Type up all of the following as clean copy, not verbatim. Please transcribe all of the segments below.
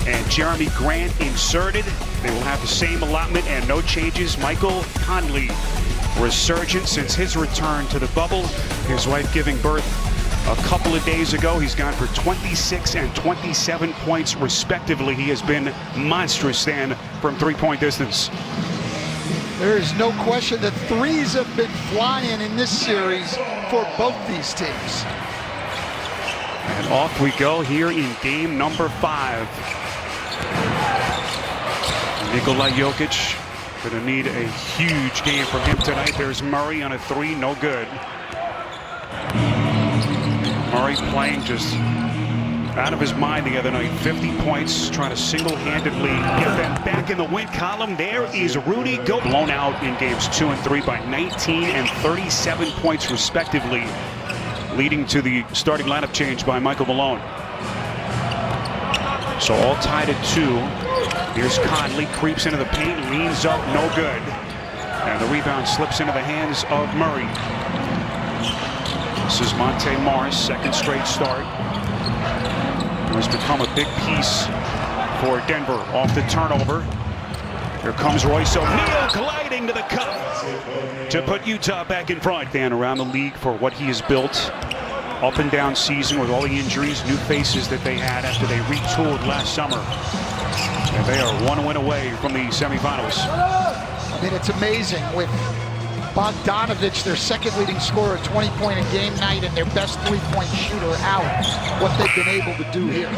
and Jeremy Grant inserted. They will have the same allotment and no changes. Michael Conley, resurgent since his return to the bubble. His wife giving birth a couple of days ago. He's gone for 26 and 27 points respectively. He has been monstrous then from three-point distance. There is no question that threes have been flying in this series for both these teams. And off we go here in game number 5. Nikola Jokic going to need a huge game from him tonight. There's Murray on a 3, no good. Murray playing just out of his mind the other night. 50 points, trying to single-handedly get them back in the win column. There is Rudy Gobert, blown out in games 2 and 3 by 19 and 37 points respectively, leading to the starting lineup change by Michael Malone. So all tied at 2. Here's Conley, creeps into the paint, leans up, no good. And the rebound slips into the hands of Murray. This is Monte Morris, second straight start. Has become a big piece for Denver off the turnover. Here comes Royce O'Neal gliding to the cup to put Utah back in front. And around the league for what he has built. Up and down season with all the injuries, new faces that they had after they retooled last summer. And they are one win away from the semifinals. I mean, it's amazing with Bogdanovich, their second leading scorer, 20-point a game night, and their best three-point shooter out, what they've been able to do here.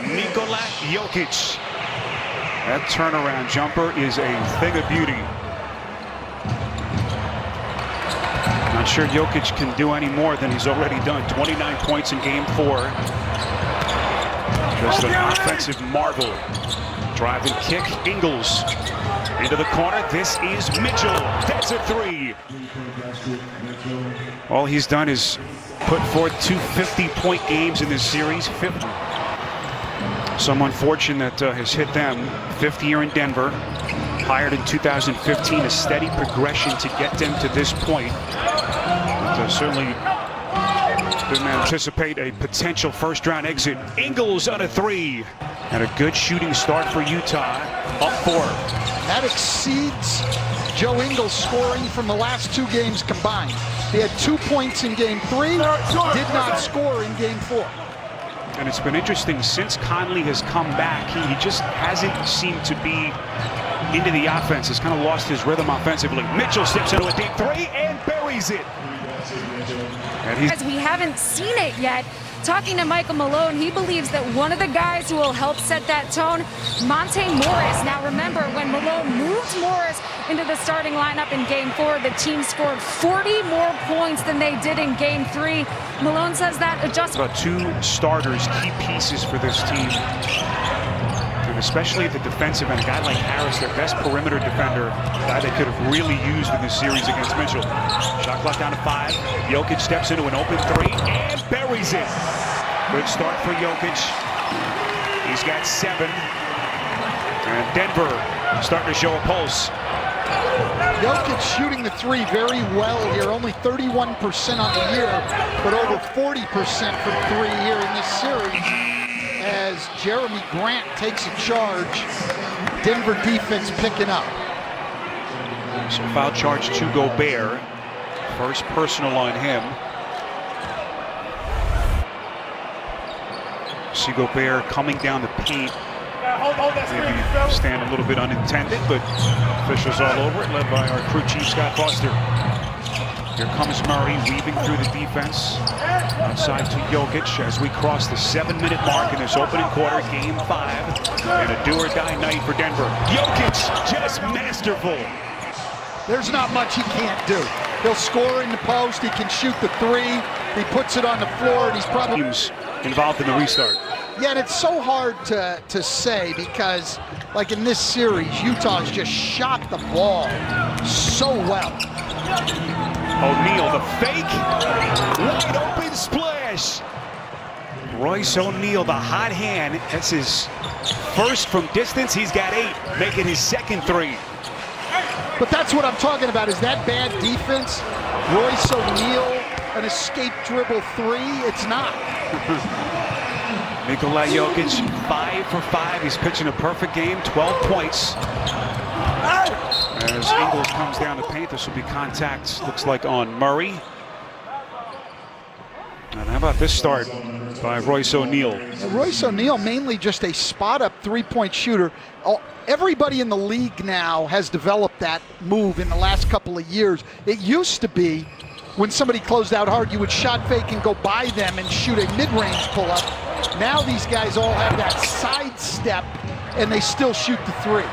Nikola Jokic. That turnaround jumper is a thing of beauty. Not sure Jokic can do any more than he's already done. 29 points in game 4. Just an offensive marvel. Drive and kick, Ingles. Into the corner, this is Mitchell. That's a 3. All he's done is put forth 2 50-point games in this series. 50. Some unfortunate has hit them. 5th year in Denver. Hired in 2015, a steady progression to get them to this point. But certainly didn't anticipate a potential first-round exit. Ingles on a 3. And a good shooting start for Utah. Up 4. That exceeds Joe Ingles' scoring from the last 2 games combined. He had 2 points in game 3, did not score in game 4. And it's been interesting since Conley has come back. He just hasn't seemed to be into the offense. Has kind of lost his rhythm offensively. Mitchell steps into a deep 3 and buries it. And as we haven't seen it yet. Talking to Michael Malone, he believes that one of the guys who will help set that tone, Monte Morris. Now remember, when Malone moved Morris into the starting lineup in game 4, the team scored 40 more points than they did in game 3. Malone says that adjustment. About 2 starters, key pieces for this team. And especially at the defensive end, a guy like Harris, their best perimeter defender, a guy they could have really used in this series against Mitchell. Shot clock down to 5. Jokic steps into an open 3 and buries it. Good start for Jokic. He's got 7. And Denver starting to show a pulse. Jokic shooting the 3 very well here. Only 31% on the year, but over 40% from 3 here in this series. As Jeremy Grant takes a charge, Denver defense picking up. So foul charge to Gobert. First personal on him. See Gobert coming down the paint. Maybe stand a little bit unintended, but officials all over it, led by our crew chief, Scott Foster. Here comes Murray weaving through the defense. Outside to Jokic as we cross the 7-minute mark in this opening quarter, game 5. And a do-or-die night for Denver. Jokic just masterful. There's not much he can't do. He'll score in the post, he can shoot the 3, he puts it on the floor, and he's probably involved in the restart. Yeah, and it's so hard to say because, like in this series, Utah's just shot the ball so well. O'Neal, the fake, wide open splash. Royce O'Neal, the hot hand. That's his first from distance. He's got 8, making his second 3. But that's what I'm talking about, is that bad defense. Royce O'Neal, an escape dribble 3, it's not. Nikola Jokic, 5 for 5. He's pitching a perfect game, 12 points. As Ingles comes down the paint, this will be contact, looks like on Murray. And how about this start by Royce O'Neal? Royce O'Neal, mainly just a spot-up three-point shooter. Everybody in the league now has developed that move in the last couple of years. It used to be when somebody closed out hard, you would shot fake and go by them and shoot a mid-range pull-up. Now these guys all have that side step, and they still shoot the three.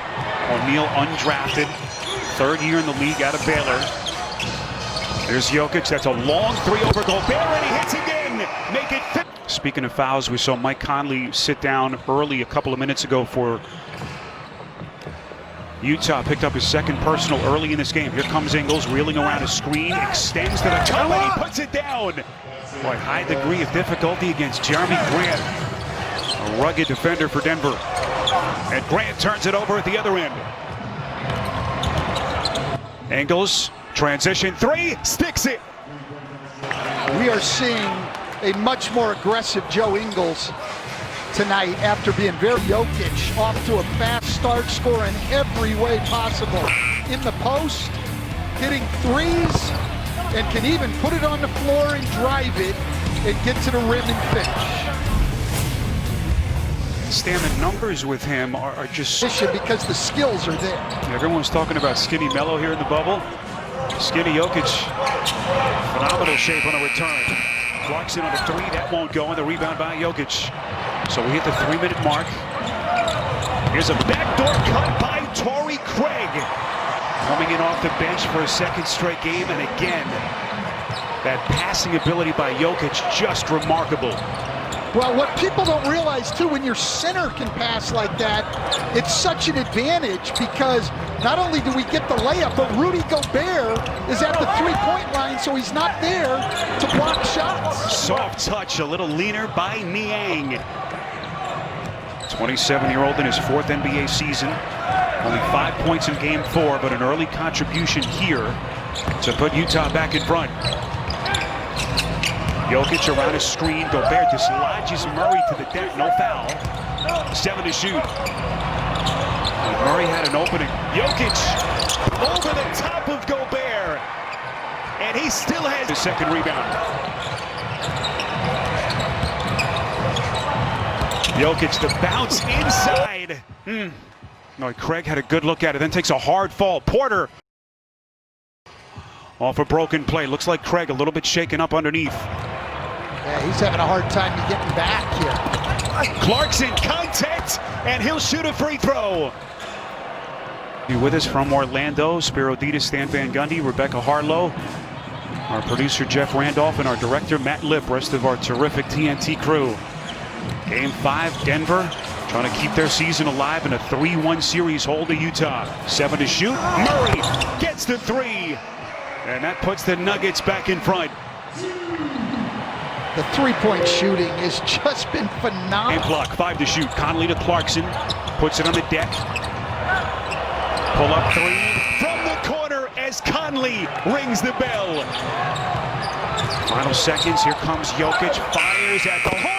O'Neal undrafted, third year in the league out of Baylor. There's Jokic, that's a long three over Gobert, and he hits again, make it fit. Speaking of fouls, we saw Mike Conley sit down early a couple of minutes ago for Utah. Picked up his second personal early in this game. Here comes Ingles, reeling around a screen, extends to the top, and he puts it down. Boy, high degree of difficulty against Jeremy Grant, a rugged defender for Denver. And Grant turns it over at the other end. Ingles, transition three, sticks it. We are seeing a much more aggressive Joe Ingles tonight after being very Jokic, off to a fast start, scoring every way possible. In the post, hitting threes, and can even put it on the floor and drive it and get to the rim and finish. Stan, the numbers with him are just... Because the skills are there. Everyone's talking about Skinny Melo here in the bubble. Skinny Jokic, phenomenal shape on a return. Clarkson on a three, that won't go, and the rebound by Jokic. So we hit the 3-minute mark. Here's a backdoor cut by Torrey Craig. Coming in off the bench for a second straight game, and again, that passing ability by Jokic, just remarkable. Well, what people don't realize, too, when your center can pass like that, it's such an advantage because not only do we get the layup, but Rudy Gobert is at the three-point line, so he's not there to block shots. Soft touch, a little leaner by Niang. 27-year-old in his fourth NBA season. Only 5 points in game 4, but an early contribution here to put Utah back in front. Jokic around his screen. Gobert dislodges Murray to the deck. No foul. 7 to shoot. And Murray had an opening. Jokic over the top of Gobert. And he still has the second rebound. Jokic, the bounce inside. No, Craig had a good look at it, then takes a hard fall. Porter off a broken play. Looks like Craig a little bit shaken up underneath. Yeah, he's having a hard time getting back here. Clarkson, contact, and he'll shoot a free throw. Be with us from Orlando, Spiro Ditas, Stan Van Gundy, Rebecca Harlow, our producer Jeff Randolph, and our director Matt Lipp, rest of our terrific TNT crew. Game 5, Denver trying to keep their season alive in a 3-1 series hold to Utah. 7 to shoot. Murray gets the 3. And that puts the Nuggets back in front. The three-point shooting has just been phenomenal. And block, 5 to shoot. Conley to Clarkson. Puts it on the deck. Pull up 3 from the corner as Conley rings the bell. Final seconds. Here comes Jokic. Fires at the hole.